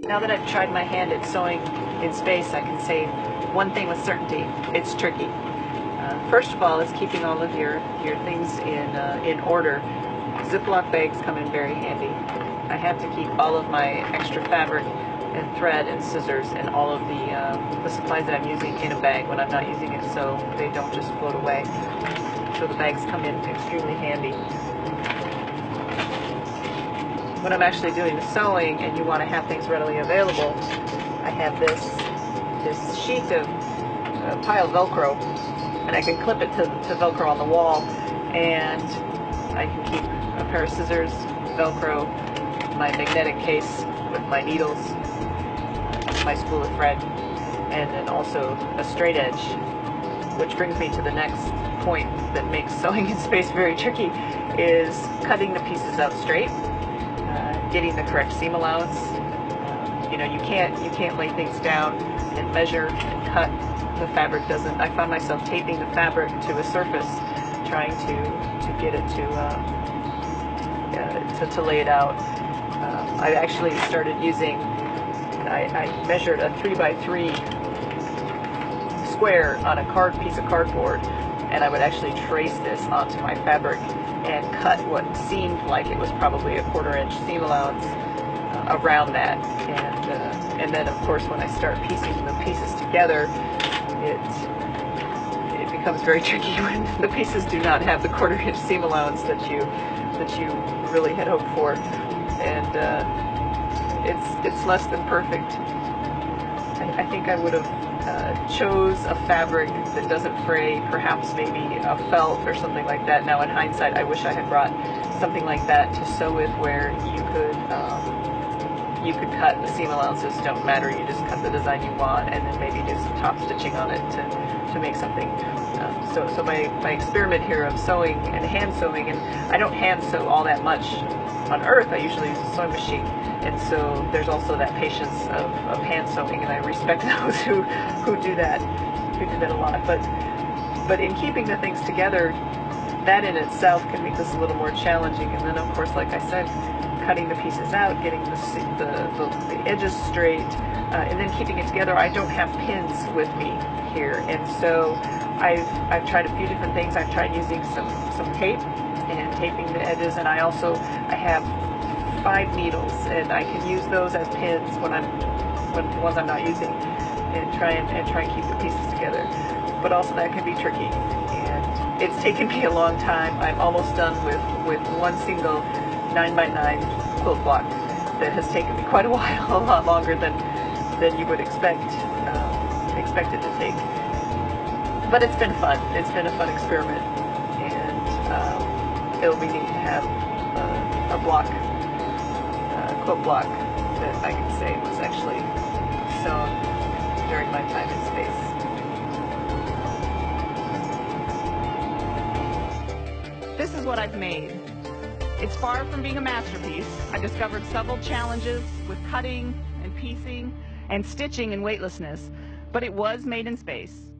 Now that I've tried my hand at sewing in space, I can say one thing with certainty: it's tricky. First of all, is keeping all of your things in order. Ziploc bags come in very handy. I have to keep all of my extra fabric and thread and scissors and all of the supplies that I'm using in a bag when I'm not using it, so they don't just float away. So the bags come in extremely handy. When I'm actually doing the sewing and you want to have things readily available, I have this sheet of pile Velcro, and I can clip it to Velcro on the wall, and I can keep a pair of scissors, Velcro, my magnetic case with my needles, my spool of thread, and then also a straight edge, which brings me to the next point that makes sewing in space very tricky, is cutting the pieces out straight, getting the correct seam allowance. You can't lay things down and measure and cut. The fabric doesn't. I found myself taping the fabric to a surface, trying to get it to lay it out. I actually started using. I measured a 3x3 square on a piece of cardboard, and I would actually trace this onto my fabric and cut what seemed like it was probably a 1/4 inch seam allowance around that. And then of course when I start piecing the pieces together, it becomes very tricky when the pieces do not have the 1/4 inch seam allowance that you really had hoped for, and it's less than perfect. I think I would have chose a fabric that doesn't fray, perhaps maybe a felt or something like that. Now in hindsight, I wish I had brought something like that to sew with, where you could cut the seam allowances, don't matter, you just cut the design you want, and then maybe do some top stitching on it to make something. So my experiment here of sewing and hand sewing, and I don't hand sew all that much on Earth, I usually use a sewing machine, and so there's also that patience of hand sewing, and I respect those who do that a lot. But in keeping the things together, that in itself can make this a little more challenging. And then of course, like I said, cutting the pieces out, getting the edges straight, and then keeping it together. I don't have pins with me here, and so I've tried a few different things. I've tried using some tape and taping the edges, and I have 5 needles, and I can use those as pins when the ones I'm not using, and try and keep the pieces together. But also that can be tricky, and it's taken me a long time. I'm almost done with one single 9x9 quilt block that has taken me quite a while, a lot longer than you would expect it to take. But it's been fun. It's been a fun experiment, and it'll be neat to have a quilt block that I can say was actually sewn during my time in space. This is what I've made. It's far from being a masterpiece. I discovered several challenges with cutting and piecing and stitching and weightlessness, but it was made in space.